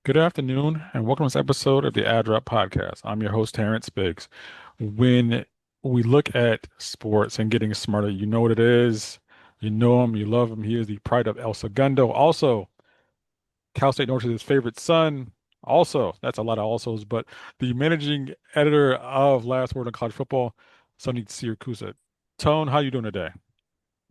Good afternoon, and welcome to this episode of the Ad Drop Podcast. I'm your host, Terrance Biggs. When we look at sports and getting smarter, you know what it is. You know him, you love him. He is the pride of El Segundo. Also, Cal State North's favorite son. Also, that's a lot of alsos, but the managing editor of Last Word on College Football, Tony Siracusa. Tone, how you doing today?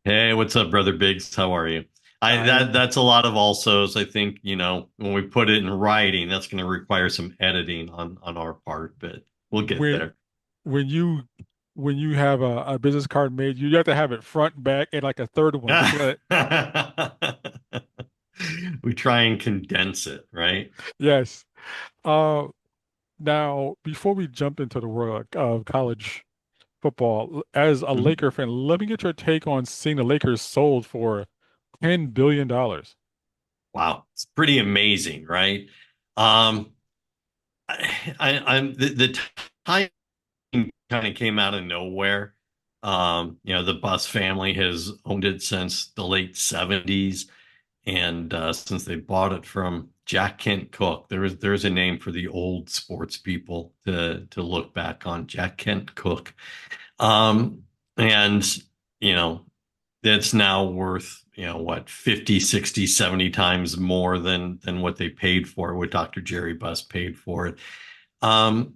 Hey, what's up, brother Biggs? How are you? I I that am that's a lot of alsos. I think, when we put it in writing, that's going to require some editing on our part, but we'll get when there. when you when you have a business card made, you have to have it front, back, and like a third one. Just let We try and condense it, right? yes. Uh, Now before we jump into the world of college football, as a Mhm. Laker fan, let me get your take on seeing the Lakers sold for $10 billion. Wow, it's pretty amazing, right? Um, I'm the timing kind of came out of nowhere. The Bus family has owned it since the late 70s. And since they bought it from Jack Kent Cook, there's a name for the old sports people to look back on, Jack Kent Cook. And you know, it's now worth, what, 50, 60, 70 times more than what they paid for it, what Dr. Jerry Buss paid for it. Um,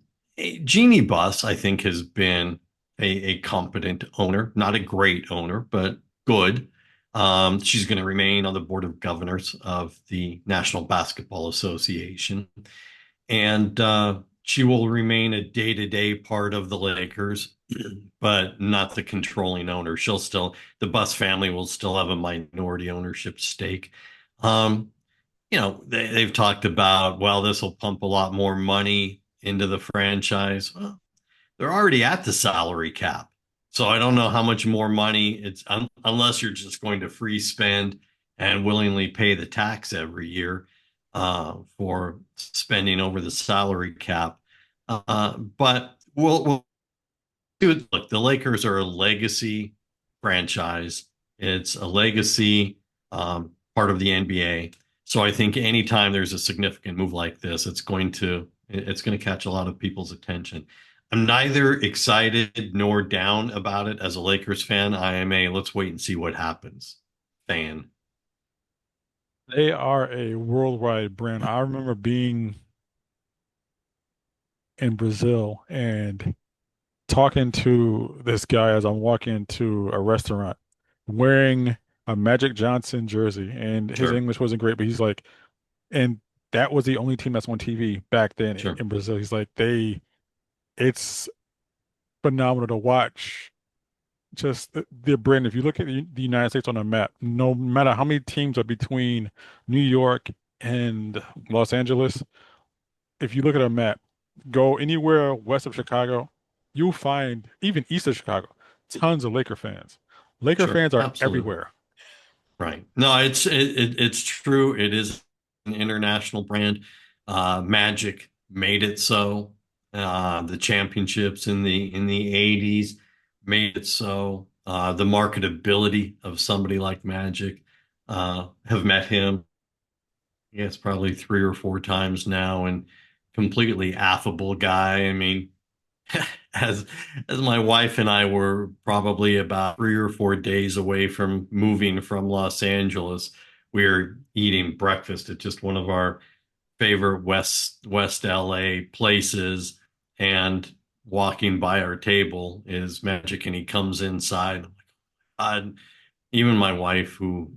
Jeannie Buss, I think, has been a competent owner, not a great owner, but good. She's going to remain on the board of governors of the National Basketball Association, and she will remain a day-to-day part of the Lakers, but not the controlling owner. The Buss family will still have a minority ownership stake. Um, they've talked about, well, this will pump a lot more money into the franchise. Well, they're already at the salary cap. So I don't know how much more money unless you're just going to free spend and willingly pay the tax every year for spending over the salary cap. But we'll do it. Look, the Lakers are a legacy franchise. It's a legacy part of the NBA. So I think anytime there's a significant move like this, it's going to catch a lot of people's attention. I'm neither excited nor down about it as a Lakers fan. I am a let's wait and see what happens fan. They are a worldwide brand. I remember being in Brazil and talking to this guy as I'm walking into a restaurant wearing a Magic Johnson jersey, and his Sure, English wasn't great, but he's like, and that was the only team that's on TV back then sure. in Brazil. He's like, it's phenomenal to watch. Just the brand. If you look at the United States on a map, no matter how many teams are between New York and Los Angeles, if you look at a map, go anywhere west of Chicago, you'll find even east of Chicago, tons of Laker fans. Laker Sure, fans are absolutely. everywhere. Right. No, it's true. It is an international brand. Magic made it so. The championships in the 80s made it so. The marketability of somebody like Magic, have met him, yes, probably three or four times now, and completely affable guy. I mean, as as my wife and I were probably about 3 or 4 days away from moving from Los Angeles, we were eating breakfast at just one of our favorite West LA places, and walking by our table is Magic, and he comes inside. God, even my wife, who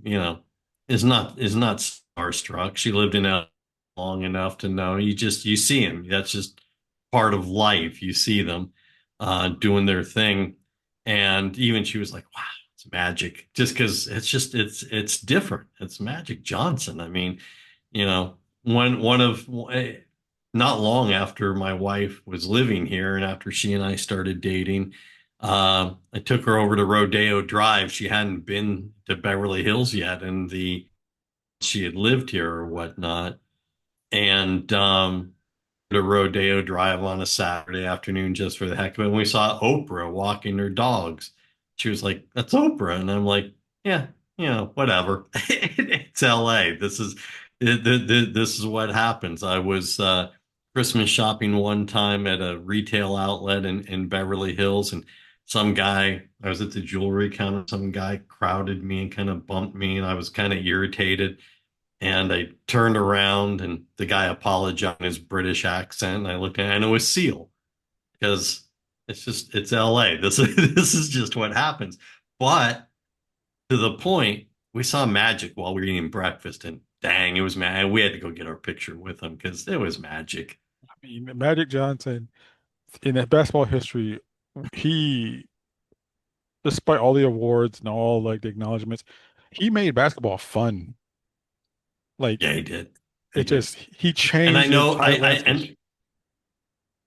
is not starstruck, she lived in LA long enough to know you see him. That's just part of life. You see them doing their thing, and even she was like, "Wow, it's Magic," just because it's different. It's Magic Johnson. I mean, you know, one of not long after my wife was living here and after she and I started dating, I took her over to Rodeo Drive. She hadn't been to Beverly Hills yet, and the she had lived here or whatnot. And to Rodeo Drive on a Saturday afternoon just for the heck of it. And we saw Oprah walking her dogs. She was like, "That's Oprah," and I'm like, "Yeah, whatever. It's LA. This is This is what happens. I was Christmas shopping one time at a retail outlet in Beverly Hills, and I was at the jewelry counter, some guy crowded me and kind of bumped me, and I was kind of irritated. And I turned around, and the guy apologized in his British accent. And I looked at it, and it was Seal because it's LA. This is just what happens. But to the point, we saw Magic while we were eating breakfast, and dang, it was mad. We had to go get our picture with him because it was magic. I mean, Magic Johnson in that basketball history, he, despite all the awards and all like the acknowledgments, he made basketball fun. Like Yeah, he did. He it did. just he And I changed the know entire I landscape.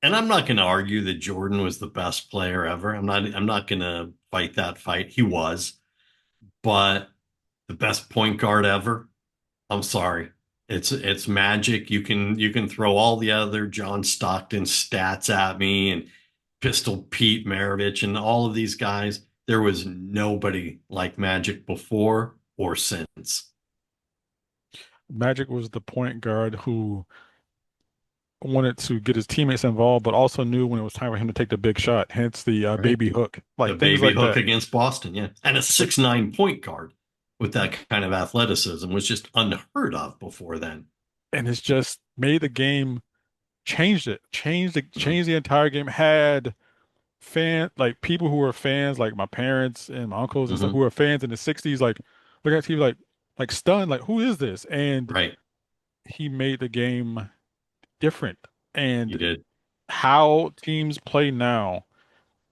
and I'm not going to argue that Jordan was the best player ever. I'm not going to fight that fight. He was, but the best point guard ever. I'm sorry. It's magic. You can throw all the other John Stockton stats at me and Pistol Pete Maravich and all of these guys. There was nobody like Magic before or since. Magic was the point guard who wanted to get his teammates involved, but also knew when it was time for him to take the big shot, hence the Right? baby hook, The like things baby like hook that. against Boston, yeah. And a But 6'9" point guard with that kind of athleticism was just unheard of before then. and it's just made the game, changed it, Mhm. changed the entire game. Had like people who were fans, like my parents and my uncles and stuff, who Mhm. were fans in the '60s, like looking at TV, like stunned, like who is this? And Right. he made the game different. You And did. how teams play now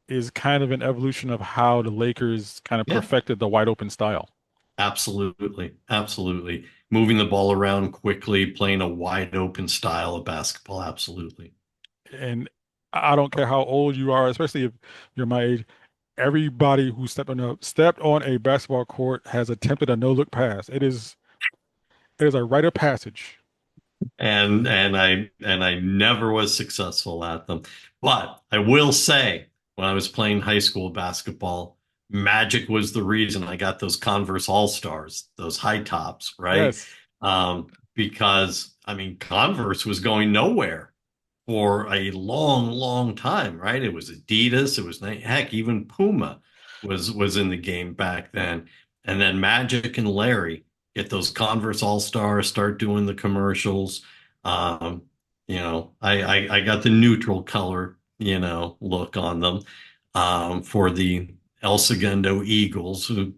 is kind of an evolution of how the Lakers kind of Yeah, perfected the wide open style. absolutely. Absolutely. Moving the ball around quickly, playing a wide open style of basketball. Absolutely. And I don't care how old you are, especially if you're my age, everybody who stepped on a basketball court has attempted a no look pass. It is a rite of passage. And I never was successful at them. But I will say, when I was playing high school basketball, Magic was the reason I got those Converse All-Stars, those high tops, right? Yes, Because I mean, Converse was going nowhere for a long, long time, right? It was Adidas, it was heck, even Puma was in the game back then. And then Magic and Larry get those Converse All-Stars, start doing the commercials. Um, I got the neutral color, look on them for the El Segundo Eagles, who,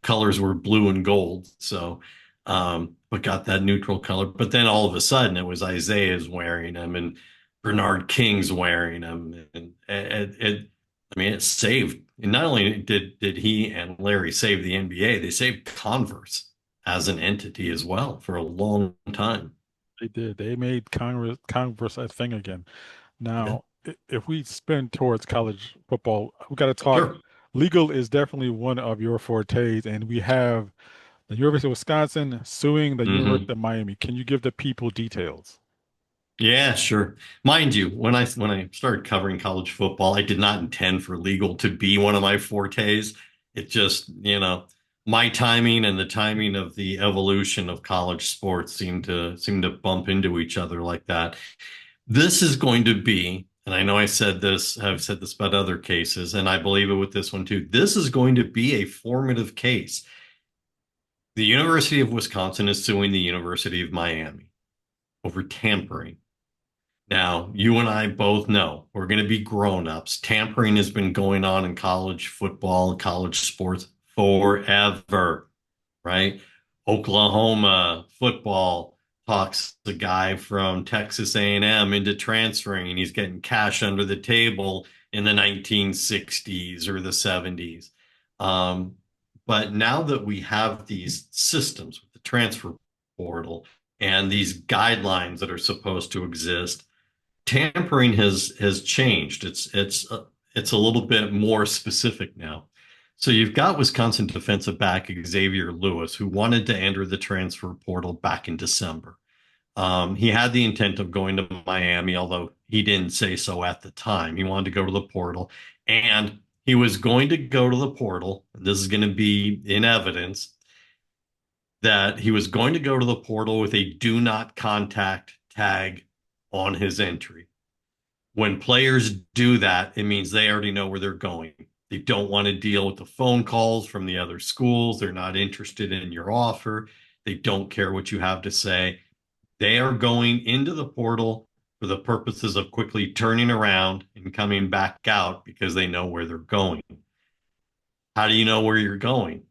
colors were blue and gold. So, but got that neutral color. But then all of a sudden it was Isaiah's wearing them and Bernard King's wearing them. And I mean, it saved. And not only did he and Larry save the NBA, they saved Converse as an entity as well for a long time. they did. They made Congress a thing again. Yeah, Now, if we spin towards college football, we got to talk. sure. Legal is definitely one of your fortes, and we have the University of Wisconsin suing the University Hmm. of Miami. Can you give the people details? Yeah, sure. Mind you, when I started covering college football, I did not intend for legal to be one of my fortes. It just, my timing and the timing of the evolution of college sports seem to bump into each other like that. This is going to be, and I know I've said this about other cases, and I believe it with this one too. This is going to be a formative case. The University of Wisconsin is suing the University of Miami over tampering. Now, you and I both know we're going to be grown-ups. Tampering has been going on in college football and college sports forever, right? Oklahoma football talks the guy from Texas A&M into transferring, and he's getting cash under the table in the 1960s or the 70s. Um, but now that we have these systems with the transfer portal and these guidelines that are supposed to exist, tampering has changed. It's a little bit more specific now. So you've got Wisconsin defensive back Xavier Lewis, who wanted to enter the transfer portal back in December. He had the intent of going to Miami, although he didn't say so at the time. He wanted to go to the portal, and he was going to go to the portal. This is going to be in evidence that he was going to go to the portal with a do not contact tag on his entry. When players do that, it means they already know where they're going. They don't want to deal with the phone calls from the other schools. They're not interested in your offer. They don't care what you have to say. They are going into the portal for the purposes of quickly turning around and coming back out because they know where they're going. How do you know where you're going?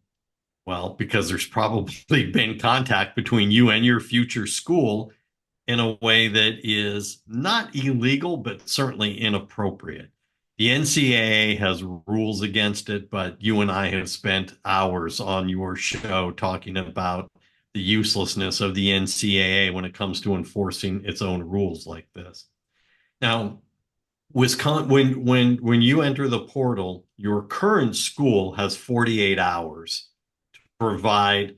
Well, because there's probably been contact between you and your future school in a way that is not illegal, but certainly inappropriate. The NCAA has rules against it, but you and I have spent hours on your show talking about the uselessness of the NCAA when it comes to enforcing its own rules like this. Now, Wisconsin, when you enter the portal, your current school has 48 hours to provide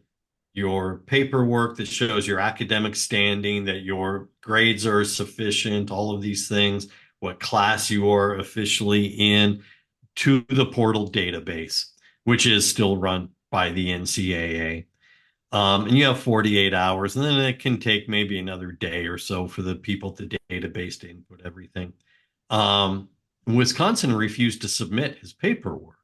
your paperwork that shows your academic standing, that your grades are sufficient, all of these things, what class you are officially in, to the portal database, which is still run by the NCAA. And you have 48 hours, and then it can take maybe another day or so for the people at the database to input everything. Wisconsin refused to submit his paperwork.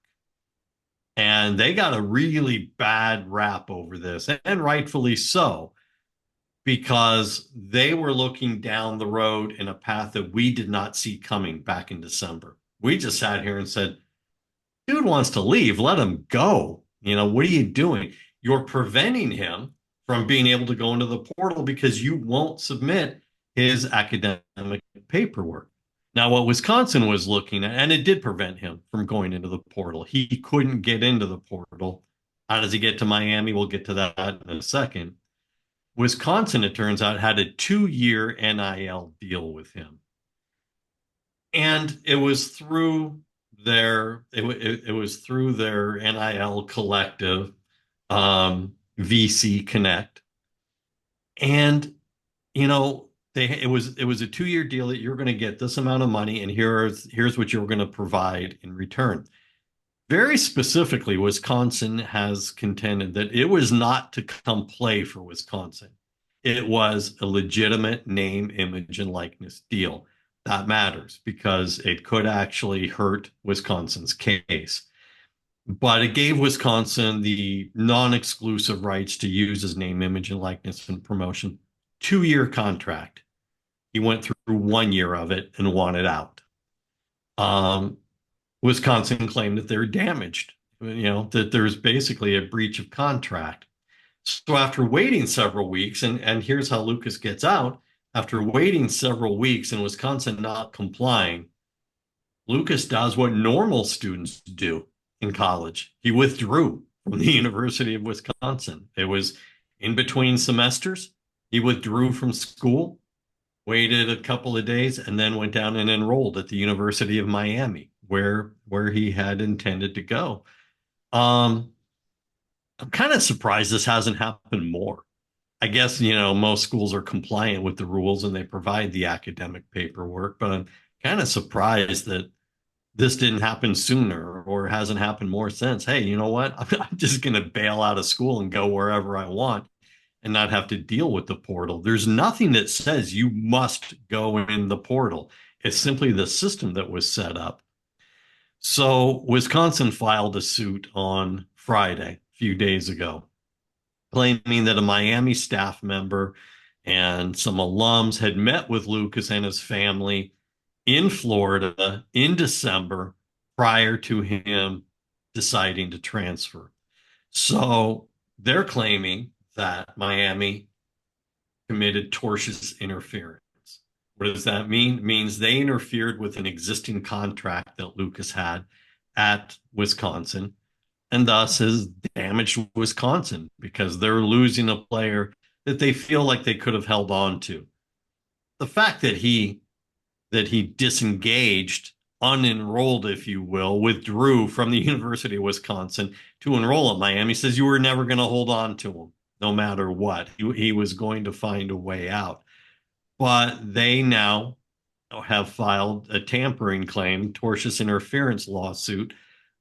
And they got a really bad rap over this, and rightfully so, because they were looking down the road in a path that we did not see coming back in December. We just sat here and said, dude wants to leave, let him go. What are you doing? You're preventing him from being able to go into the portal because you won't submit his academic paperwork. Now, what Wisconsin was looking at, and it did prevent him from going into the portal. He couldn't get into the portal. How does he get to Miami? We'll get to that in a second. Wisconsin, it turns out, had a 2-year NIL deal with him. And it was through it was through their NIL collective, VC Connect. And it was a 2-year deal that you're going to get this amount of money, and here's what you're going to provide in return. Very specifically, Wisconsin has contended that it was not to come play for Wisconsin. It was a legitimate name, image, and likeness deal. That matters because it could actually hurt Wisconsin's case. But it gave Wisconsin the non-exclusive rights to use his name, image, and likeness in promotion. 2-year contract. He went through 1 year of it and wanted out. Wisconsin claimed that they're damaged, that there's basically a breach of contract. So after waiting several weeks, and here's how Lucas gets out, after waiting several weeks and Wisconsin not complying, Lucas does what normal students do in college. He withdrew from the University of Wisconsin. It was in between semesters. He withdrew from school, waited a couple of days, and then went down and enrolled at the University of Miami, where he had intended to go. I'm kind of surprised this hasn't happened more. I guess, most schools are compliant with the rules and they provide the academic paperwork, but I'm kind of surprised that this didn't happen sooner or hasn't happened more since. Hey, you know what? I'm just going to bail out of school and go wherever I want and not have to deal with the portal. There's nothing that says you must go in the portal. It's simply the system that was set up. So Wisconsin filed a suit on Friday, a few days ago, claiming that a Miami staff member and some alums had met with Lucas and his family in Florida in December prior to him deciding to transfer. So they're claiming that Miami committed tortious interference. What does that mean? It means they interfered with an existing contract that Lucas had at Wisconsin and thus has damaged Wisconsin because they're losing a player that they feel like they could have held on to. The fact that he disengaged, unenrolled, if you will, withdrew from the University of Wisconsin to enroll at Miami says you were never going to hold on to him no matter what. He was going to find a way out. But they now have filed a tampering claim, tortious interference lawsuit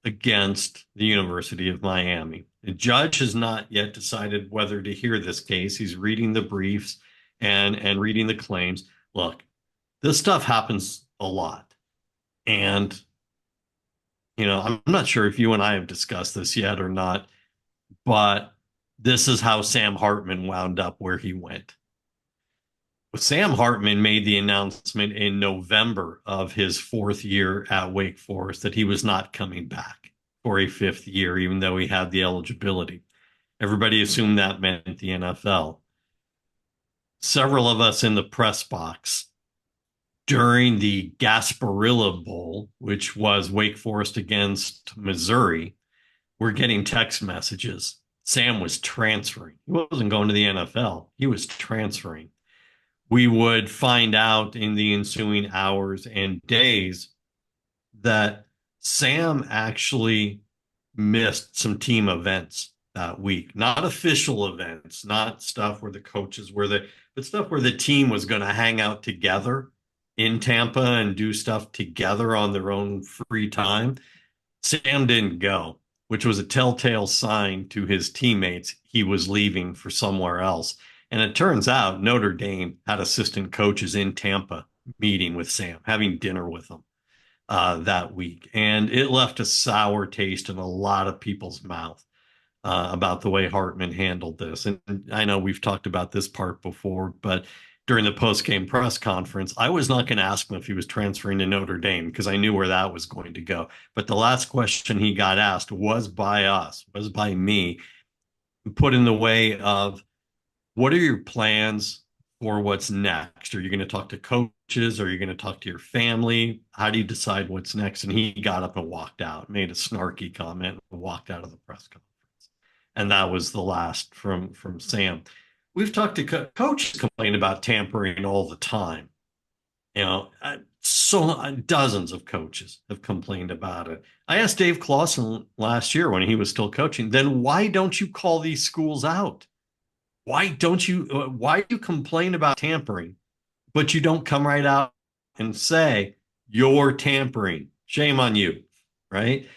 against the University of Miami. The judge has not yet decided whether to hear this case. He's reading the briefs and reading the claims. Look, this stuff happens a lot. And, I'm not sure if you and I have discussed this yet or not, but this is how Sam Hartman wound up where he went. Sam Hartman made the announcement in November of his fourth year at Wake Forest that he was not coming back for a fifth year, even though he had the eligibility. Everybody assumed that meant the NFL. Several of us in the press box during the Gasparilla Bowl, which was Wake Forest against Missouri, were getting text messages. Sam was transferring. He wasn't going to the NFL. He was transferring. We would find out in the ensuing hours and days that Sam actually missed some team events that week. Not official events, not stuff where the coaches were there, but stuff where the team was going to hang out together in Tampa and do stuff together on their own free time. Sam didn't go, which was a telltale sign to his teammates he was leaving for somewhere else. And it turns out Notre Dame had assistant coaches in Tampa meeting with Sam, having dinner with him that week. And it left a sour taste in a lot of people's mouth about the way Hartman handled this. And I know we've talked about this part before, but during the post-game press conference, I was not going to ask him if he was transferring to Notre Dame because I knew where that was going to go. But the last question he got asked was by us, was by me, put in the way of, what are your plans for what's next? Are you going to talk to coaches? Are you going to talk to your family? How do you decide what's next? And he got up and walked out, made a snarky comment, and walked out of the press conference. And that was the last from Sam. We've talked to coaches complain about tampering all the time. So dozens of coaches have complained about it. I asked Dave Clawson last year when he was still coaching, then why don't you call these schools out? Why do you complain about tampering, but you don't come right out and say, you're tampering? Shame on you, right?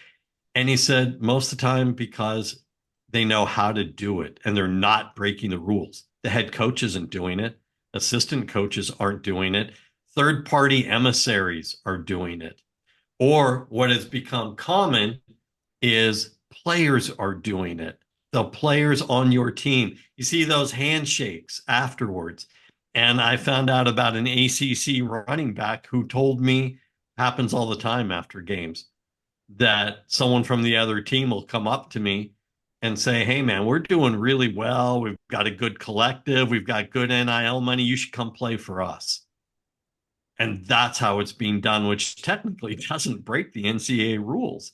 And he said, most of the time, because they know how to do it and they're not breaking the rules. The head coach isn't doing it. Assistant coaches aren't doing it. Third party emissaries are doing it. Or what has become common is players are doing it. The players on your team. You see those handshakes afterwards. And I found out about an ACC running back who told me happens all the time after games that someone from the other team will come up to me and say, hey, man, we're doing really well. We've got a good collective. We've got good NIL money. You should come play for us. And that's how it's being done, which technically doesn't break the NCAA rules.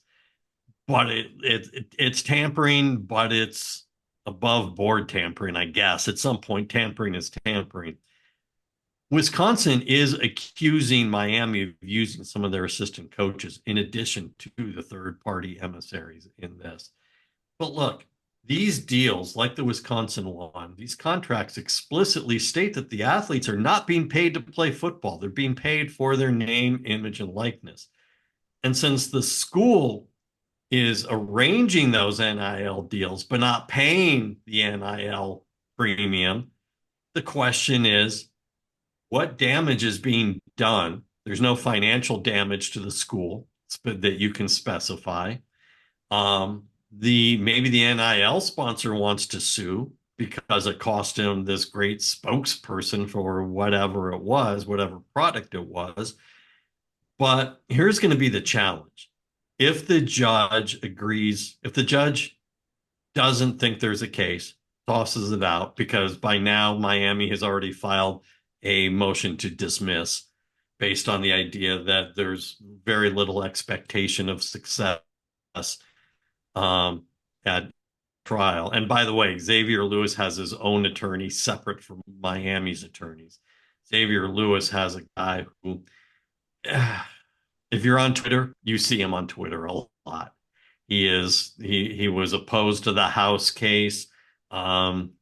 But it's tampering, but it's above board tampering, I guess. At some point, tampering is tampering. Wisconsin is accusing Miami of using some of their assistant coaches in addition to the third party emissaries in this. But look, these deals, like the Wisconsin one, these contracts explicitly state that the athletes are not being paid to play football. They're being paid for their name, image, and likeness. And since the school is arranging those NIL deals, but not paying the NIL premium, the question is, what damage is being done? There's no financial damage to the school that you can specify. Maybe the NIL sponsor wants to sue because it cost him this great spokesperson for whatever it was, whatever product it was. But here's going to be the challenge. If the judge agrees, if the judge doesn't think there's a case, tosses it out, because by now Miami has already filed a motion to dismiss based on the idea that there's very little expectation of success at trial. And by the way, Xavier Lewis has his own attorney separate from Miami's attorneys. Xavier Lewis has a guy who, if you're on Twitter, you see him on Twitter a lot. He was opposed to the House case. I'm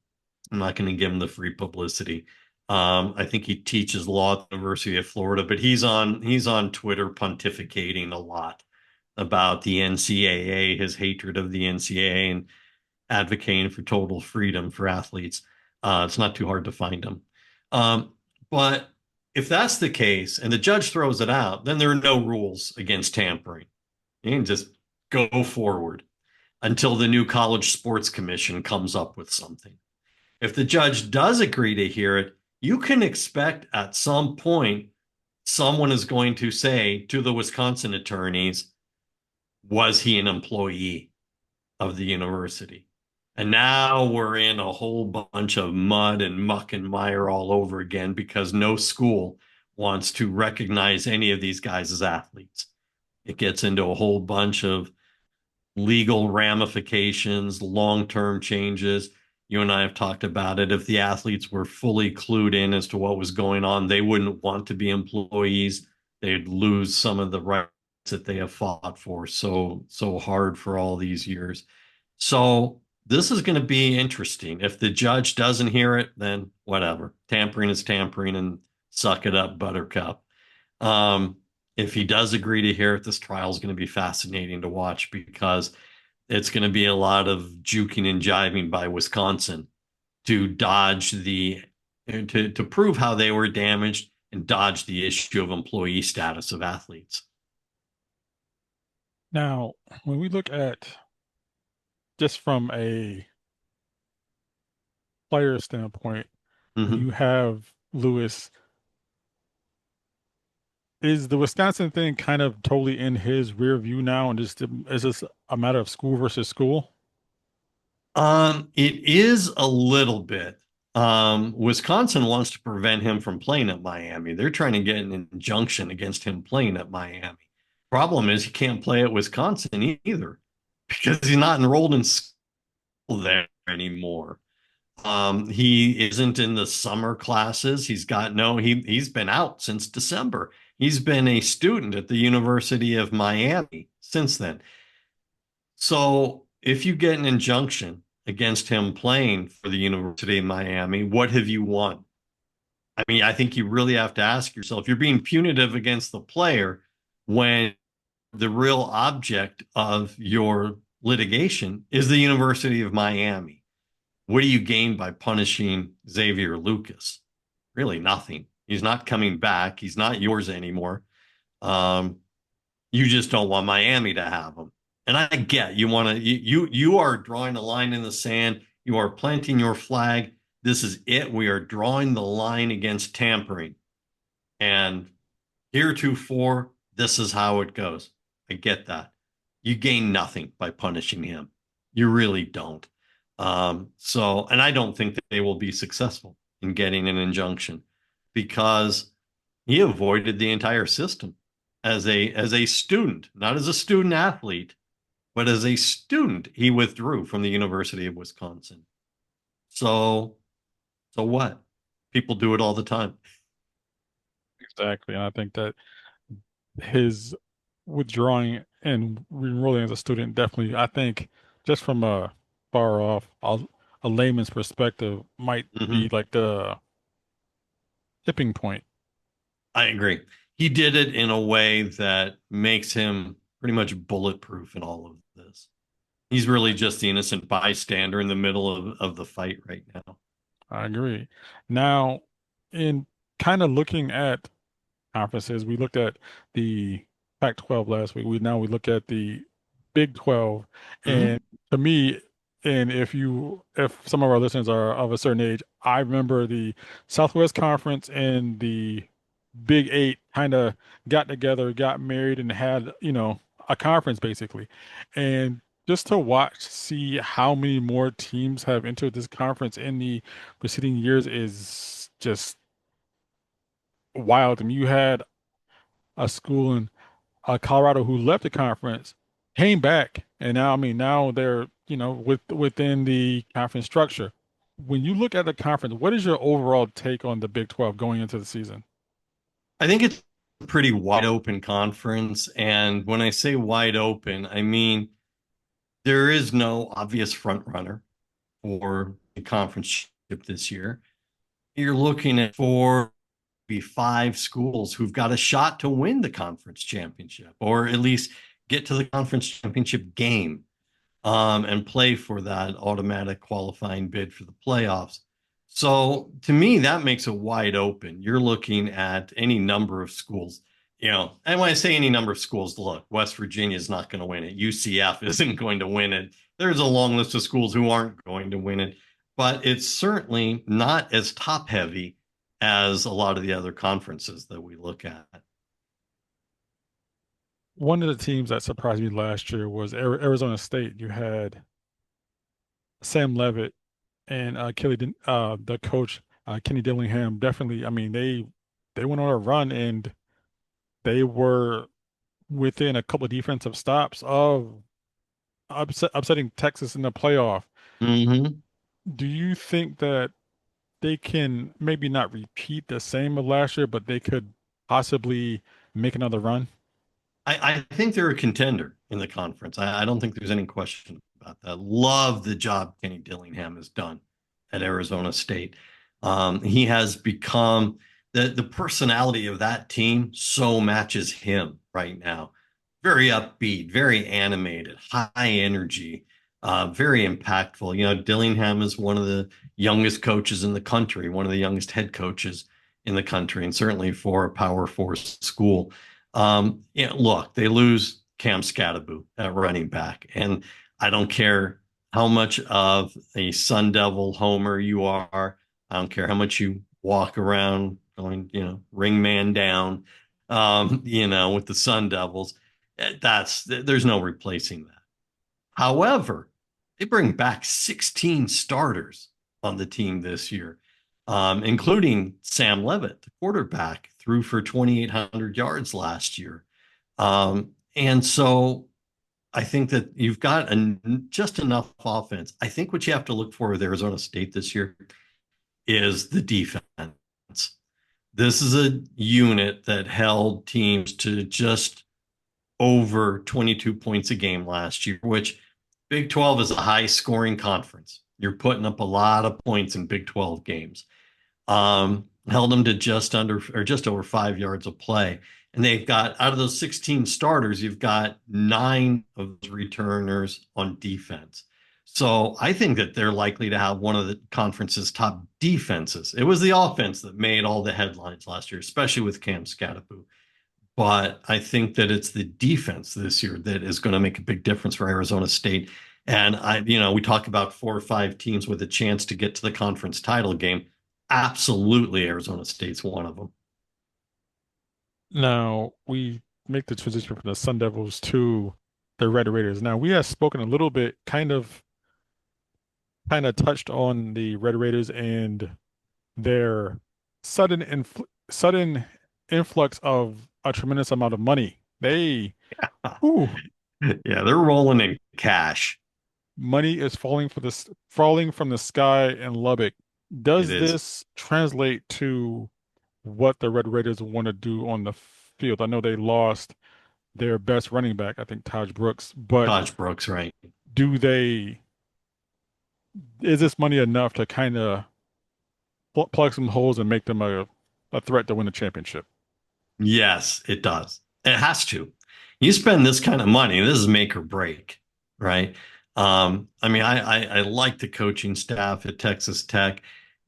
not going to give him the free publicity. I think he teaches law at the University of Florida, but he's on Twitter pontificating a lot about the NCAA, his hatred of the NCAA, and advocating for total freedom for athletes. It's not too hard to find him. Um, but if that's the case and the judge throws it out, then there are no rules against tampering. You can just go forward until the new College Sports Commission comes up with something. If the judge does agree to hear it, you can expect at some point someone is going to say to the Wisconsin attorneys, was he an employee of the university? And now we're in a whole bunch of mud and muck and mire all over again because no school wants to recognize any of these guys as athletes. It gets into a whole bunch of legal ramifications, long term changes. You and I have talked about it. If the athletes were fully clued in as to what was going on, they wouldn't want to be employees. They'd lose some of the rights that they have fought for so hard for all these years. So this is going to be interesting. If the judge doesn't hear it, then whatever. Tampering is tampering, and suck it up, Buttercup. Um, if he does agree to hear it, this trial is going to be fascinating to watch because it's going to be a lot of juking and jiving by Wisconsin to dodge to prove how they were damaged and dodge the issue of employee status of athletes. Now, when we look at just from a player standpoint, when Mm-hmm. you have Lewis, is the Wisconsin thing kind of totally in his rear view now, and just is this a matter of school versus school? It is a little bit. Wisconsin wants to prevent him from playing at Miami. They're trying to get an injunction against him playing at Miami. Problem is, he can't play at Wisconsin either because he's not enrolled in school there anymore. He isn't in the summer classes. He's been out since December. He's been a student at the University of Miami since then. So if you get an injunction against him playing for the University of Miami, what have you won? I mean, I think you really have to ask yourself, you're being punitive against the player when the real object of your litigation is the University of Miami. What do you gain by punishing Xavier Lucas? Really nothing. He's not coming back. He's not yours anymore. Um, you just don't want Miami to have him. And I get you want to you are drawing a line in the sand. You are planting your flag. This is it. We are drawing the line against tampering. And heretofore, this is how it goes. I get that. You gain nothing by punishing him. You really don't. And I don't think that they will be successful in getting an injunction because he avoided the entire system as a student, not as a student athlete, but as a student, he withdrew from the University of Wisconsin. So, so what? People do it all the time. Exactly. And I think that his withdrawing and enrolling as a student definitely, I think, just from a far off, a layman's perspective, might be Hmm. like the tipping point. I agree. He did it in a way that makes him pretty much bulletproof in all of this. He's really just the innocent bystander in the middle of the fight right now. I agree. Now, in kind of looking at conferences, we looked at the Pac-12 last week. We look at the Big 12, and Hmm. to me, and if some of our listeners are of a certain age, I remember the Southwest Conference and the Big Eight kind of got together, got married, and had, a conference basically. And just to watch, see how many more teams have entered this conference in the preceding years is just wild. I mean, you had a school in Colorado who left the conference, came back, and now, I mean, now they're, within the conference structure. When you look at the conference, what is your overall take on the Big 12 going into the season? I think it's a pretty wide open conference. And when I say wide open, I mean there is no obvious front runner for the conference this year. You're looking at four, maybe five schools who've got a shot to win the conference championship, or at least get to the conference championship game, and play for that automatic qualifying bid for the playoffs. So to me, that makes it wide open. You're looking at any number of schools, and when I say any number of schools, look, West Virginia is not going to win it. UCF isn't going to win it. There's a long list of schools who aren't going to win it, but it's certainly not as top heavy as a lot of the other conferences that we look at. One of the teams that surprised me last year was Arizona State. You had Sam Levitt and the coach Kenny Dillingham. Definitely, I mean they went on a run and they were within a couple of defensive stops of upsetting Texas in the playoff. Mm-hmm. Do you think that they can maybe not repeat the same of last year, but they could possibly make another run? I think they're a contender in the conference. I don't think there's any question about that. Love the job Kenny Dillingham has done at Arizona State. He has become the personality of that team so matches him right now. Very upbeat, very animated, high energy, very impactful. Dillingham is one of the youngest coaches in the country, one of the youngest head coaches in the country, and certainly for a Power Four school. Look, they lose Cam Scatterbo at running back, and I don't care how much of a Sun Devil homer you are. I don't care how much you walk around going, ring man down, with the Sun Devils. There's no replacing that. However, they bring back 16 starters on the team this year, including Sam Levitt, the quarterback, threw for 2,800 yards last year. And so I think that you've got just enough offense. I think what you have to look for with Arizona State this year is the defense. This is a unit that held teams to just over 22 points a game last year, which Big 12 is a high scoring conference. You're putting up a lot of points in Big 12 games. Held them to just under or just over 5 yards of play. And they've got, out of those 16 starters, you've got 9 of those returners on defense. So I think that they're likely to have one of the conference's top defenses. It was the offense that made all the headlines last year, especially with Cam Scatterbo. But I think that it's the defense this year that is going to make a big difference for Arizona State. And we talk about 4 or 5 teams with a chance to get to the conference title game. Absolutely, Arizona State's one of them. Now we make the transition from the Sun Devils to the Red Raiders. Now we have spoken a little bit, kind of touched on the Red Raiders and their sudden influx of a tremendous amount of money. Whew, Yeah, they're rolling in cash. money is falling from the sky in Lubbock. It Does is. this translate to what the Red Raiders want to do on the field? I know they lost their best running back, I think Taj Brooks, but Taj Brooks, right? do they, is this money enough to kind of plug some holes and make them a threat to win the championship? Yes, it does. It has to. You spend this kind of money, this is make or break, right? I mean, I like the coaching staff at Texas Tech.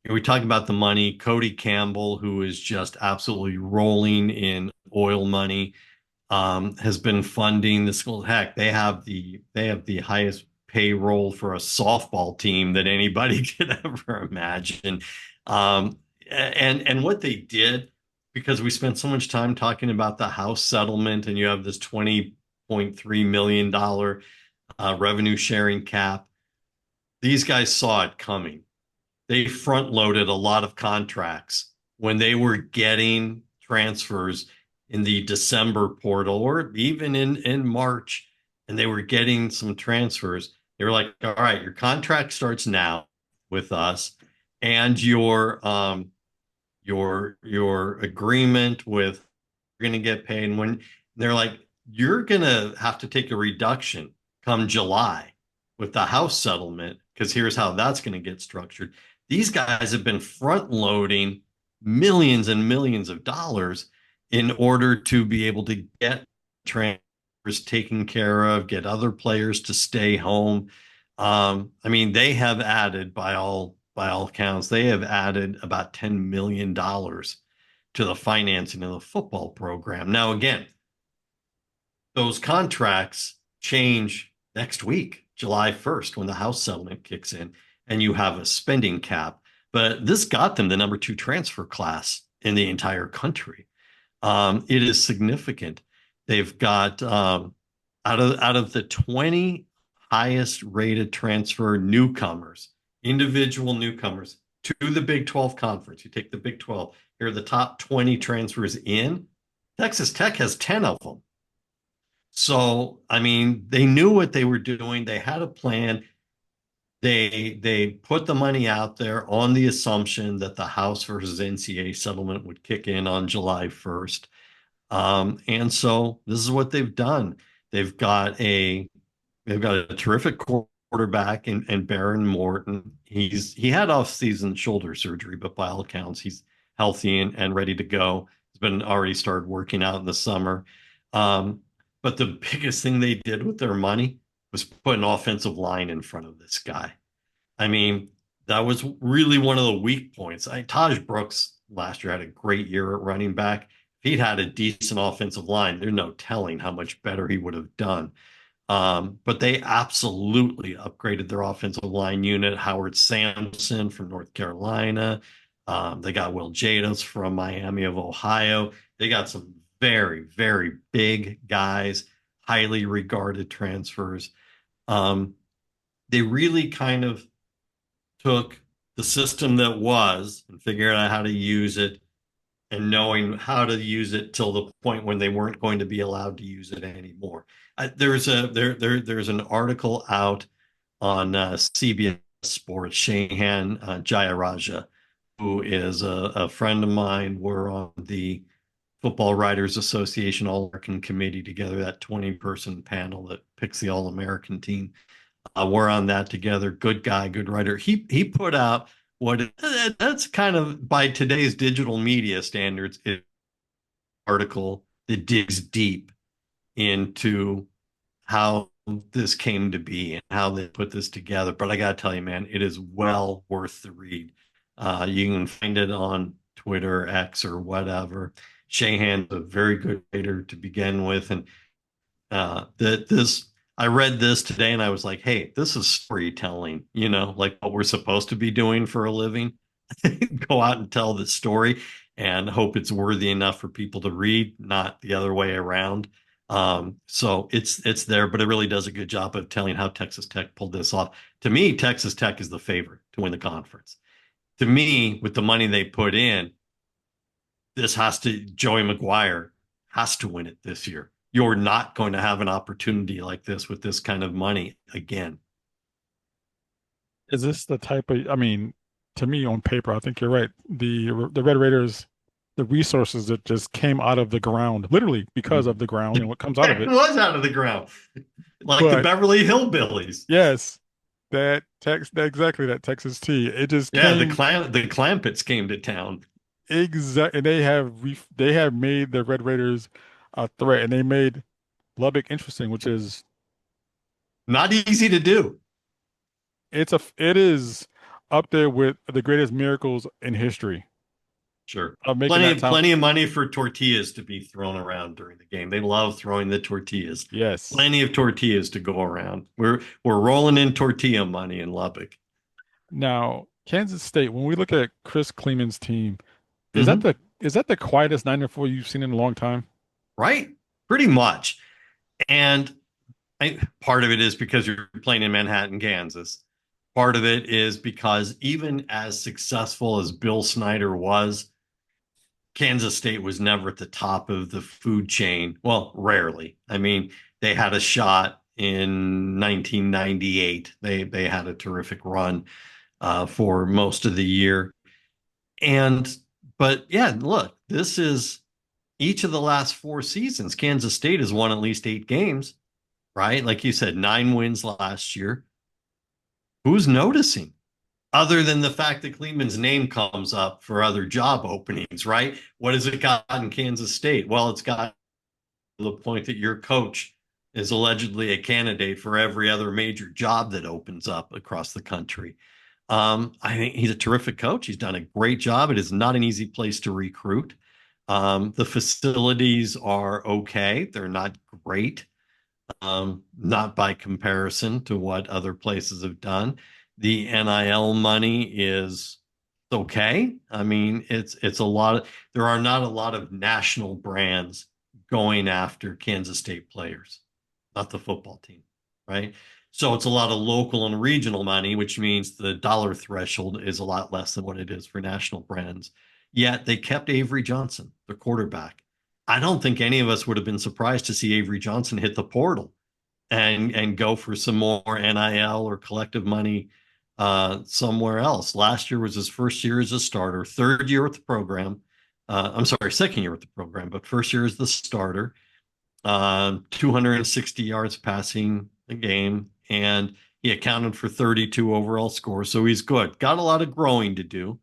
We talk about the money. Cody Campbell, who is just absolutely rolling in oil money, has been funding the school. Heck, they have the highest payroll for a softball team that anybody could ever imagine. And what they did, because we spent so much time talking about the House settlement, and you have this $20.3 million revenue sharing cap. These guys saw it coming. They front loaded a lot of contracts when they were getting transfers in the December portal or even in March, and they were getting some transfers. They were like, all right, your contract starts now with us, and your agreement with you're going to get paid. And when they're like, you're going to have to take a reduction come July with the House settlement, because here's how that's going to get structured. These guys have been front loading millions and millions of dollars in order to be able to get transfers taken care of, get other players to stay home. I mean, they have added by all counts, they have added about $10 million to the financing of the football program. Now, again, those contracts change next week, July 1st, when the House settlement kicks in, and you have a spending cap. But this got them the number two transfer class in the entire country. It is significant. They've got out of the 20 highest rated transfer newcomers, individual newcomers to the Big 12 conference. You take the Big 12, here are the top 20 transfers in. Texas Tech has 10 of them. So, I mean, they knew what they were doing. They had a plan. They put the money out there on the assumption that the House versus NCAA settlement would kick in on July 1st. And so this is what they've done. They've got a they've got a terrific quarterback in Baron Morton. He had off-season shoulder surgery, but by all accounts, he's healthy and ready to go. He's been already started working out in the summer. Um, but the biggest thing they did with their money was put an offensive line in front of this guy. I mean, that was really one of the weak points. Taj Brooks last year had a great year at running back. If he'd had a decent offensive line, there's no telling how much better he would have done. But they absolutely upgraded their offensive line unit. Howard Sampson from North Carolina. They got Will Jadis from Miami of Ohio. They got some very, very big guys, highly regarded transfers. They really kind of took the system that was and figured out how to use it and knowing how to use it till the point when they weren't going to be allowed to use it anymore. There's an article out on CBS Sports. Shahan Jayaraja, who is a friend of mine. We're on the Football Writers Association All-American Committee together, that 20-person panel that picks the All-American team. We're on that together. Good guy, good writer. He put out that's kind of by today's digital media standards, an article that digs deep into how this came to be and how they put this together. But I got to tell you, man, it is well worth the read. You can find it on Twitter, X, or whatever. Shahan's a very good writer to begin with, and I read this today and I was like, hey, this is storytelling, like what we're supposed to be doing for a living. Go out and tell the story and hope it's worthy enough for people to read, not the other way around. So it's there, but it really does a good job of telling how Texas Tech pulled this off. To me, Texas Tech is the favorite to win the conference. To me, with the money they put in, Joey McGuire has to win it this year. You're not going to have an opportunity like this with this kind of money again. Is this the type of, I mean, to me on paper, I think you're right. The Red Raiders, the resources that just came out of the ground, literally because of the ground and what comes out of It it. was out of the ground, like the But Beverly Hillbillies. yes, exactly that Texas tea. It just Yeah, came the Clampets came to town. exactly. They have made the Red Raiders a threat, and they made Lubbock interesting, which is Not easy to do. it is up there with the greatest miracles in history Sure. of making Plenty that of town. plenty of money for tortillas to be thrown around during the game. They love throwing the tortillas. Yes. Plenty of tortillas to go around. We're rolling in tortilla money in Lubbock. Now, Kansas State, when we look at Chris Kleeman's team, is that Hmm. the quietest 9-4 you've seen in a long time? Right? Pretty much. And part of it is because you're playing in Manhattan, Kansas. Part of it is because even as successful as Bill Snyder was, Kansas State was never at the top of the food chain. Well, rarely. I mean, they had a shot in 1998. They had a terrific run for most of the year. And but yeah, look, this is each of the last four seasons. Kansas State has won at least 8 games, right? Like you said, 9 wins last year. Who's noticing? Other than the fact that Kleeman's name comes up for other job openings, right? What has it got in Kansas State? Well, it's got to the point that your coach is allegedly a candidate for every other major job that opens up across the country. I think he's a terrific coach. He's done a great job. It is not an easy place to recruit. The facilities are okay. They're not great, not by comparison to what other places have done. The NIL money is okay. I mean, it's a lot of, there are not a lot of national brands going after Kansas State players, not the football team, right? So it's a lot of local and regional money, which means the dollar threshold is a lot less than what it is for national brands. Yet they kept Avery Johnson, the quarterback. I don't think any of us would have been surprised to see Avery Johnson hit the portal and go for some more NIL or collective money somewhere else. Last year was his first year as a starter, third year with the program. I'm sorry, second year with the program, but first year as the starter. 260 yards passing a game, and he accounted for 32 overall scores. So he's good. Got a lot of growing to do,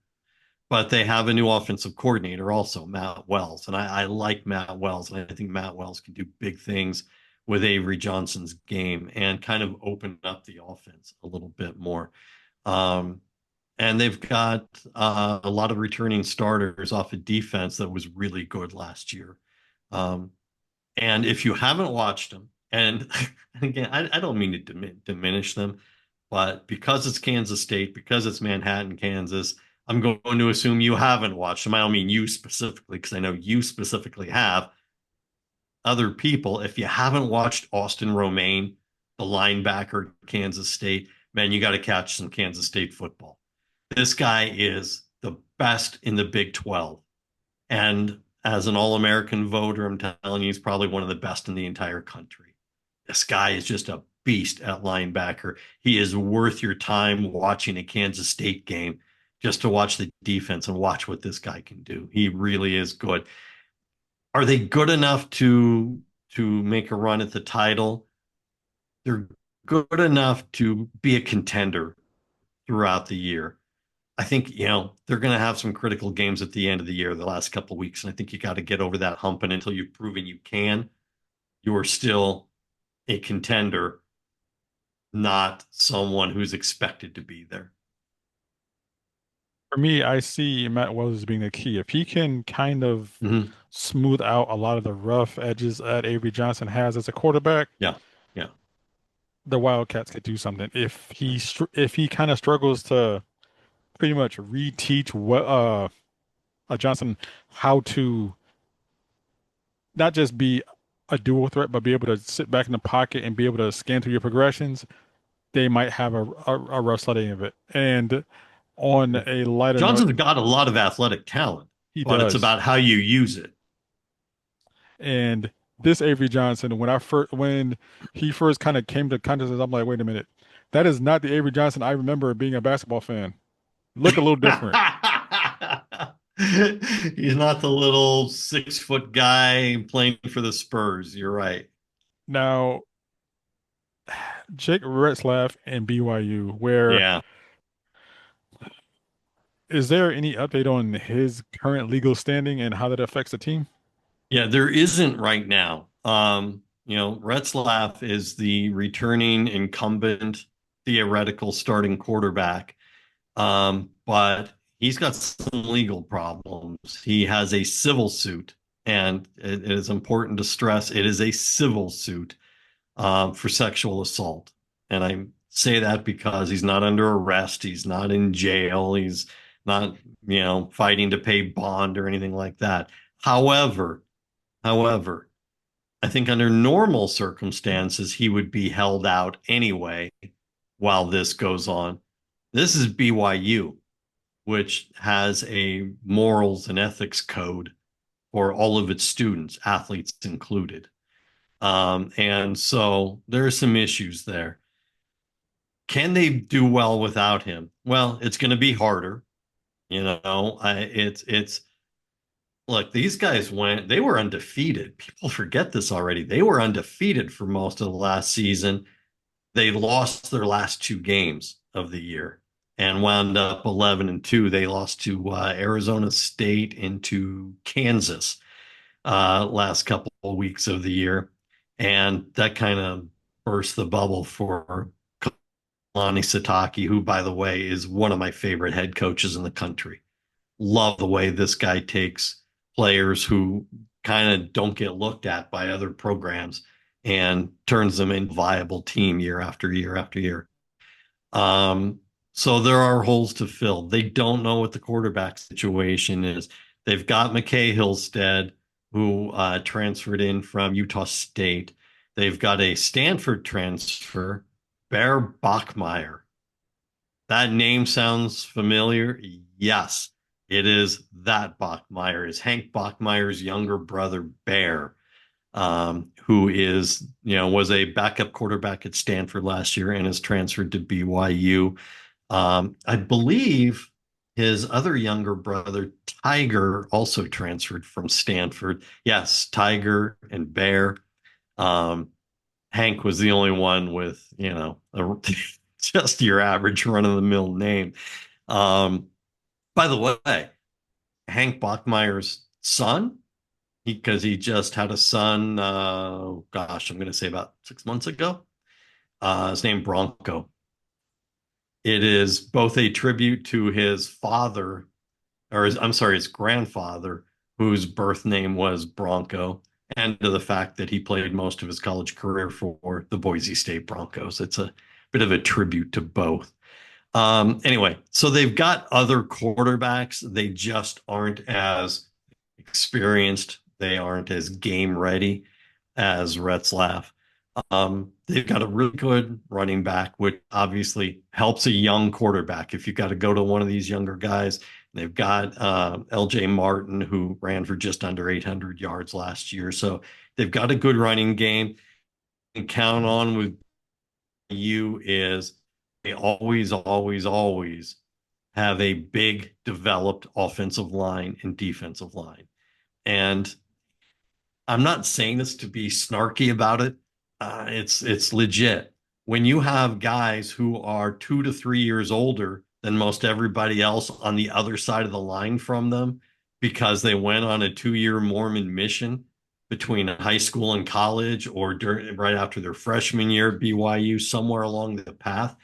but they have a new offensive coordinator also, Matt Wells. And I like Matt Wells, and I think Matt Wells can do big things with Avery Johnson's game and kind of open up the offense a little bit more. Um, and they've got a lot of returning starters off of defense that was really good last year. Um, and if you haven't watched them, and again, I don't mean to diminish them, but because it's Kansas State, because it's Manhattan, Kansas, I'm going to assume you haven't watched them. I don't mean you specifically, because I know you specifically have. Other people, if you haven't watched Austin Romaine, the linebacker at Kansas State, man, you got to catch some Kansas State football. This guy is the best in the Big 12. And as an All American voter, I'm telling you, he's probably one of the best in the entire country. This guy is just a beast at linebacker. He is worth your time watching a Kansas State game just to watch the defense and watch what this guy can do. He really is good. Are they good enough to make a run at the title? They're good enough to be a contender throughout the year. I think, they're going to have some critical games at the end of the year, the last couple of weeks. And I think you got to get over that hump. And until you've proven you can, you are still a contender, not someone who's expected to be there. For me, I see Matt Wells as being the key. If he can kind of Hmm. smooth out a lot of the rough edges that Avery Johnson has as a quarterback, Yeah. Yeah. the Wildcats could do something. If he kind of struggles to pretty much reteach what Johnson how to not just be a dual threat, but be able to sit back in the pocket and be able to scan through your progressions, they might have a rough sledding of it. And on a lighter note, Johnson's got a lot of athletic talent, he but it's does. about how you use it. And this Avery Johnson, when he first kind of came to consciousness, I'm like, wait a minute, that is not the Avery Johnson I remember being a basketball fan. Look a little different. He's not the little 6 foot guy playing for the Spurs. You're right. Now, Jake Retzlaff and BYU, where Yeah. is there any update on his current legal standing and how that affects the team? Yeah, there isn't right now. Retzlaff is the returning incumbent theoretical starting quarterback. But he's got some legal problems. He has a civil suit, and it is important to stress it is a civil suit for sexual assault. And I say that because he's not under arrest, he's not in jail, he's not, fighting to pay bond or anything like that. However, however, I think under normal circumstances, he would be held out anyway while this goes on. This is BYU, which has a morals and ethics code for all of its students, athletes included. And so there are some issues there. Can they do well without him? Well, it's going to be harder. It's look, these guys they were undefeated. People forget this already. They were undefeated for most of the last season. They lost their last 2 games of the year and wound up 11-2. They lost to Arizona State and to Kansas last couple of weeks of the year. And that kind of burst the bubble for Lonnie Sataki, who, by the way, is one of my favorite head coaches in the country. Love the way this guy takes players who kind of don't get looked at by other programs and turns them into a viable team year after year after year. Um, so there are holes to fill. They don't know what the quarterback situation is. They've got McKay Hillstead, who transferred in from Utah State. They've got a Stanford transfer, Bear Bachmeier. That name sounds familiar. Yes, it is that Bachmeier. Is Hank Bachmeier's younger brother, Bear, who was a backup quarterback at Stanford last year and has transferred to BYU. I believe his other younger brother, Tiger, also transferred from Stanford. Yes, Tiger and Bear. Um, Hank was the only one with, just your average run of the mill name. Um, by the way, Hank Bachmeier's son, because he just had a son, gosh, I'm going to say about 6 months ago. His name Bronco. It is both a tribute to his father, I'm sorry, his grandfather, whose birth name was Bronco, and to the fact that he played most of his college career for the Boise State Broncos. It's a bit of a tribute to both. Anyway, so they've got other quarterbacks. They just aren't as experienced. They aren't as game ready as Retzlaff. They've got a really good running back, which obviously helps a young quarterback. If you've got to go to one of these younger guys, they've got LJ Martin, who ran for just under 800 yards last year. So they've got a good running game. And count on with you is they always, always, always have a big developed offensive line and defensive line. And I'm not saying this to be snarky about it. It's legit. When you have guys who are 2 to 3 years older than most everybody else on the other side of the line from them because they went on a 2 year Mormon mission between high school and college or right after their freshman year at BYU, somewhere along the path,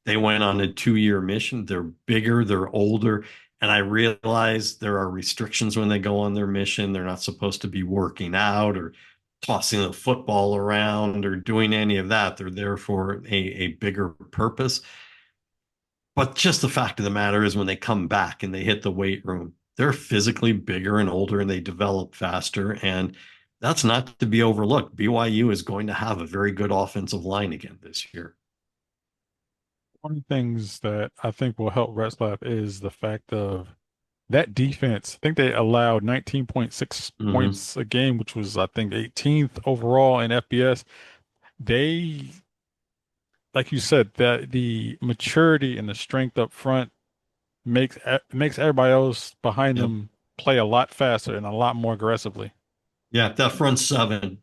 they went on a 2 year mission. They're bigger, they're older, and I realize there are restrictions when they go on their mission. They're not supposed to be working out or tossing the football around or doing any of that. They're there for a bigger purpose. But just the fact of the matter is, when they come back and they hit the weight room, they're physically bigger and older and they develop faster. And that's not to be overlooked. BYU is going to have a very good offensive line again this year. One of the things that I think will help Retzlaff is the fact of that defense. I think they allowed 19.6 Mm-hmm. points a game, which was, I think, 18th overall in FBS. They, like you said, that the maturity and the strength up front makes everybody else behind Yep. them play a lot faster and a lot more aggressively. Yeah, that front seven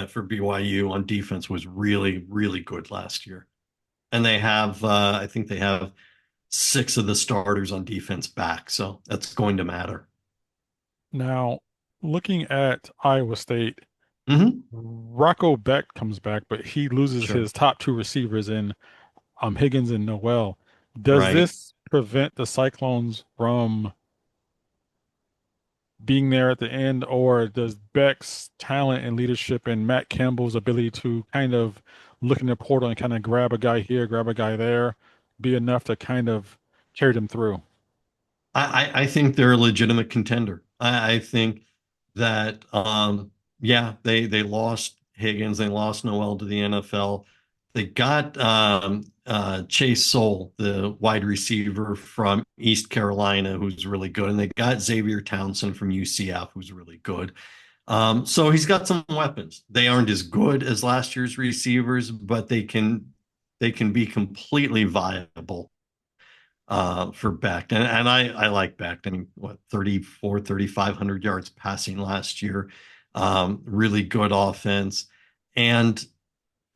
for BYU on defense was really, really good last year. And I think they have six of the starters on defense back. So that's going to matter. Now, looking at Iowa State, Hmm. Rocco Beck comes back, but he loses Sure. his top two receivers in Higgins and Noel. Does Right. this prevent the Cyclones from being there at the end, or does Beck's talent and leadership and Matt Campbell's ability to kind of look in the portal and kind of grab a guy here, grab a guy there, be enough to kind of carry them through? I think they're a legitimate contender. I think that yeah, they lost Higgins, they lost Noel to the NFL. They got Chase Soul, the wide receiver from East Carolina, who's really good, and they got Xavier Townsend from UCF, who's really good. So he's got some weapons. They aren't as good as last year's receivers, but they can be completely viable for Becht. And I like Becht. I mean, what, 34, 3,500 yards passing last year. Really good offense. And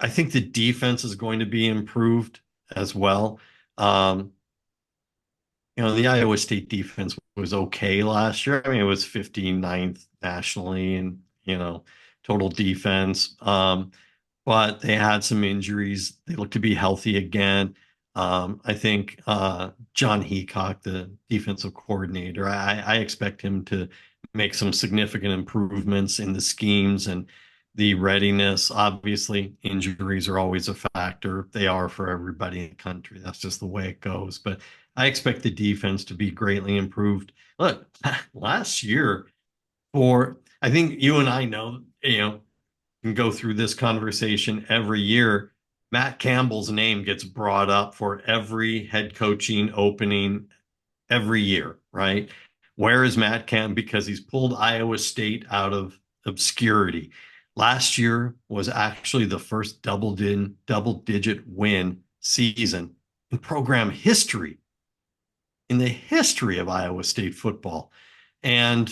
I think the defense is going to be improved as well. Um, the Iowa State defense was okay last year. I mean, it was 59th nationally and, total defense. But they had some injuries. They look to be healthy again. I think John Heacock, the defensive coordinator, I expect him to make some significant improvements in the schemes and the readiness. Obviously, injuries are always a factor. They are for everybody in the country. That's just the way it goes. But I expect the defense to be greatly improved. Look, last year, I think you and I know, can go through this conversation every year. Matt Campbell's name gets brought up for every head coaching opening every year, right? Where is Matt Campbell? Because he's pulled Iowa State out of obscurity. Last year was actually the first double digit win season in program history, in the history of Iowa State football. And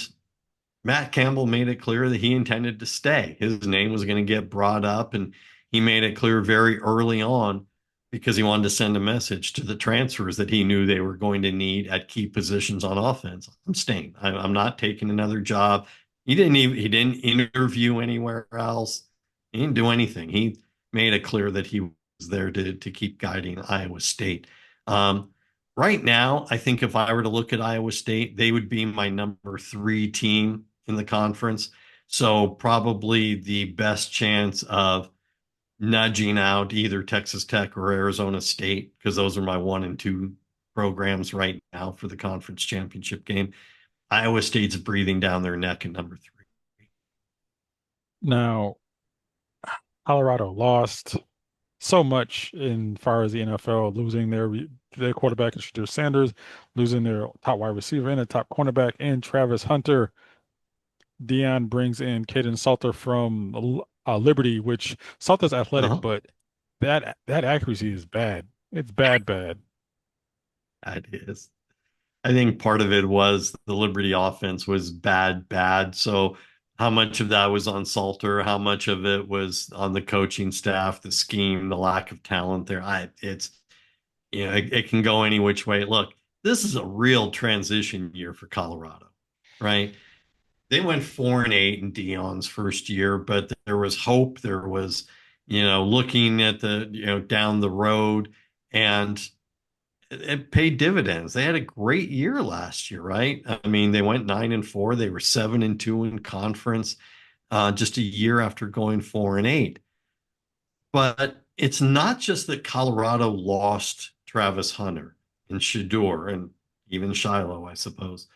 Matt Campbell made it clear that he intended to stay. His name was going to get brought up, and he made it clear very early on because he wanted to send a message to the transfers that he knew they were going to need at key positions on offense. I'm staying. I'm not taking another job. He didn't interview anywhere else. He didn't do anything. He made it clear that he was there to keep guiding Iowa State. Um, right now, I think if I were to look at Iowa State, they would be my number 3 team in the conference. So probably the best chance of nudging out either Texas Tech or Arizona State, because those are my 1 and 2 programs right now for the conference championship game. Iowa State's breathing down their neck at number 3. Now, Colorado lost so much in far as the NFL, losing their quarterback, Shedeur Sanders, losing their top wide receiver and a top cornerback, and Travis Hunter. Dion brings in Caden Salter from Liberty, which Salter's athletic, Uh-huh. but that accuracy is bad. It's bad, bad. That is. I think part of it was the Liberty offense was bad. So how much of that was on Salter? How much of it was on the coaching staff, the scheme, the lack of talent there? It can go any which way. Look, this is a real transition year for Colorado, right? They went 4-8 in Dion's first year, but there was hope. There was, looking at down the road, and it paid dividends. They had a great year last year, right? I mean, they went 9-4. They were 7-2 in conference, just a year after going 4-8. But it's not just that Colorado lost Travis Hunter and Shedeur and even Shiloh, I suppose.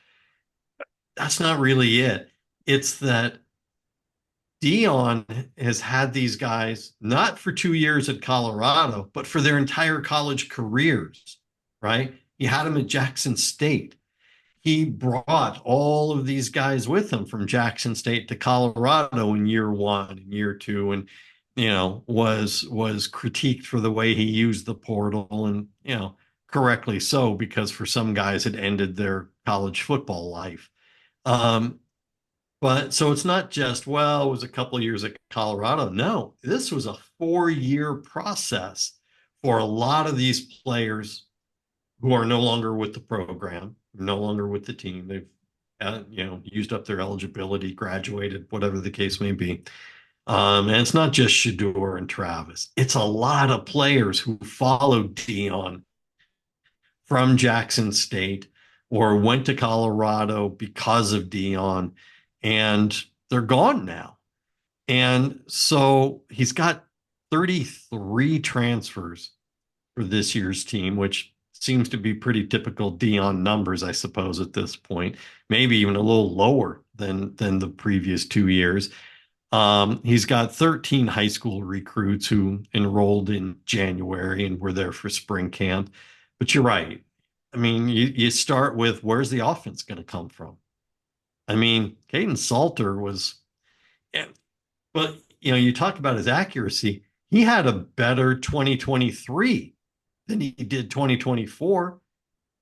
That's not really it. It's that Dion has had these guys not for 2 years at Colorado, but for their entire college careers, right? He had them at Jackson State. He brought all of these guys with him from Jackson State to Colorado in year 1 and year 2, and was critiqued for the way he used the portal, and correctly so, because for some guys it ended their college football life. Um, but so it's not just, well, it was a couple of years at Colorado. No, this was a 4-year process for a lot of these players who are no longer with the program, no longer with the team. They've, used up their eligibility, graduated, whatever the case may be. And it's not just Shedeur and Travis. It's a lot of players who followed Dion from Jackson State or went to Colorado because of Dion, and they're gone now. And so he's got 33 transfers for this year's team, which seems to be pretty typical Dion numbers, I suppose, at this point. Maybe even a little lower than the previous 2 years. He's got 13 high school recruits who enrolled in January and were there for spring camp. But you're right. I mean, you start with, where's the offense going to come from? I mean, Caden Salter was, yeah, but you talk about his accuracy. He had a better 2023 than he did 2024,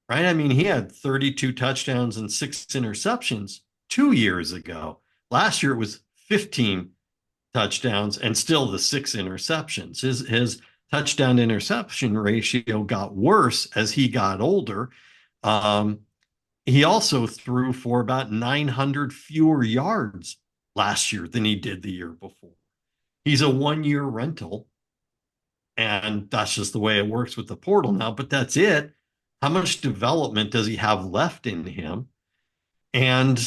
right? I mean, he had 32 touchdowns and 6 interceptions 2 years ago. Last year it was 15 touchdowns and still the 6 interceptions. His touchdown to interception ratio got worse as he got older. He also threw for about 900 fewer yards last year than he did the year before. He's a 1 year rental, and that's just the way it works with the portal now, but that's it. How much development does he have left in him? And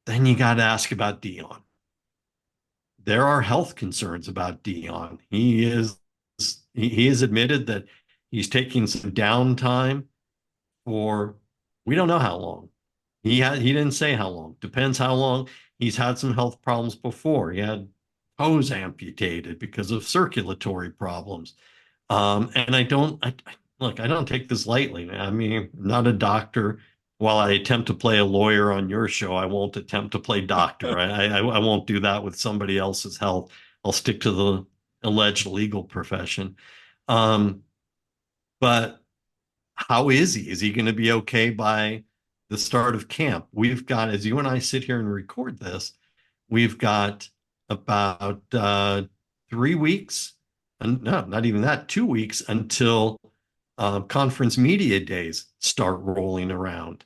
then you got to ask about Dion. There are health concerns about Dion. He has admitted that he's taking some downtime for we don't know how long. He didn't say how long. Depends how long. He's had some health problems before. He had toes amputated because of circulatory problems. And look, I don't take this lightly, man. I mean, I'm not a doctor. While I attempt to play a lawyer on your show, I won't attempt to play doctor. I won't do that with somebody else's health. I'll stick to the alleged legal profession. Um, but how is he? Is he going to be okay by the start of camp? We've got, as you and I sit here and record this, we've got about 3 weeks, and no, not even that, 2 weeks until conference media days start rolling around.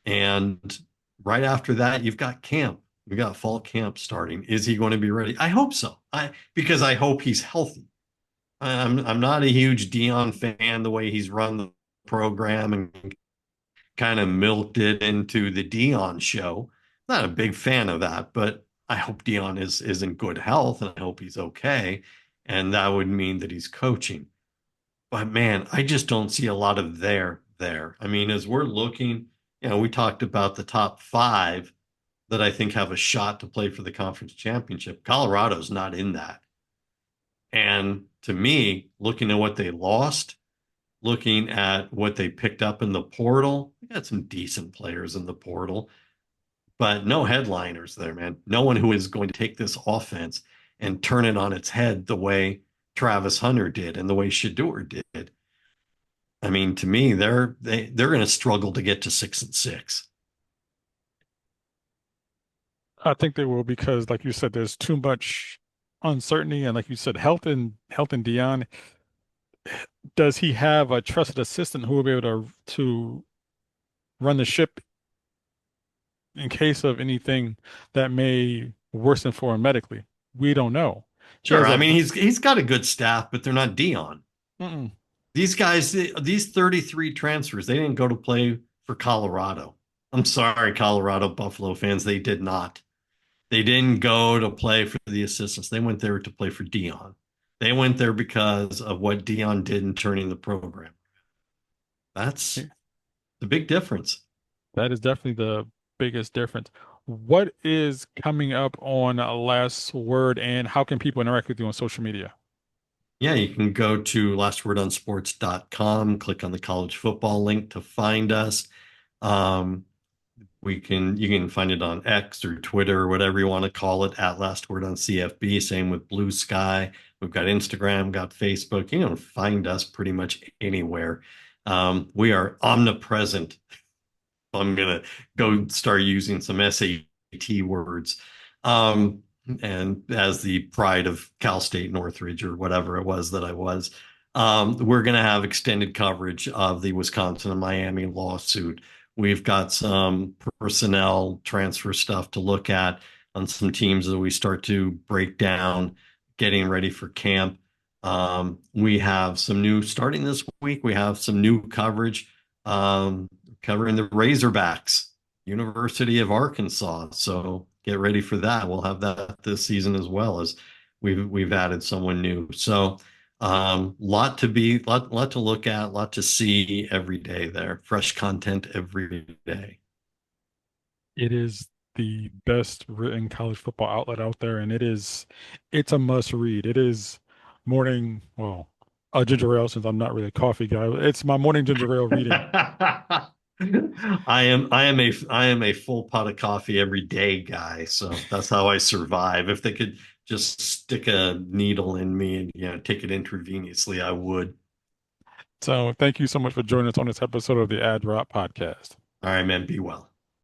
And right after that, you've got camp. You've got fall camp starting. Is he going to be ready? I hope so. Because I hope he's healthy. I'm not a huge Dion fan the way he's run the program and kind of milked it into the Dion show. Not a big fan of that, but I hope Dion is in good health and I hope he's okay. And that would mean that he's coaching. But man, I just don't see a lot of there. I mean, as we're looking, we talked about the top five that I think have a shot to play for the conference championship. Colorado's not in that. And to me, looking at what they lost, looking at what they picked up in the portal, they got some decent players in the portal, but no headliners there, man. No one who is going to take this offense and turn it on its head the way Travis Hunter did and the way Shedeur did. I mean, to me, they're going to struggle to get to 6-6. I think they will because, like you said, there's too much uncertainty, and like you said, health and Dion. Does he have a trusted assistant who will be able to run the ship in case of anything that may worsen for him medically? We don't know. He Sure, has I a mean he's got a good staff, but they're not Dion. mm-mm. These guys, these 33 transfers, they didn't go to play for Colorado. I'm sorry, Colorado Buffalo fans, they did not. They didn't go to play for the assistants. They went there to play for Dion. They went there because of what Dion did in turning the program. That's the big difference. That is definitely the biggest difference. What is coming up on Last Word, and how can people interact with you on social media? Yeah, you can go to lastwordonsports.com, click on the college football link to find us. Um, you can find it on X or Twitter or whatever you want to call it at Last Word on CFB. Same with Blue Sky. We've got Instagram, got Facebook. You can find us pretty much anywhere. We are omnipresent. I'm gonna go start using some SAT words. Um, and as the pride of Cal State Northridge or whatever it was that I was, we're gonna have extended coverage of the Wisconsin and Miami lawsuit. We've got some personnel transfer stuff to look at on some teams that we start to break down, getting ready for camp. We have some new starting this week. We have some new coverage. Covering the Razorbacks, University of Arkansas. So get ready for that. We'll have that this season as well as we've added someone new. So lot to look at, lot to see every day there. Fresh content every day. It is the best written college football outlet out there, and it's a must read. It is morning, well, a ginger ale since I'm not really a coffee guy. It's my morning ginger ale reading. I am a full pot of coffee every day guy, so that's how I survive. If they could just stick a needle in me and take it intravenously, I would. So thank you so much for joining us on this episode of the Ad Drop Podcast. All right, man, be well.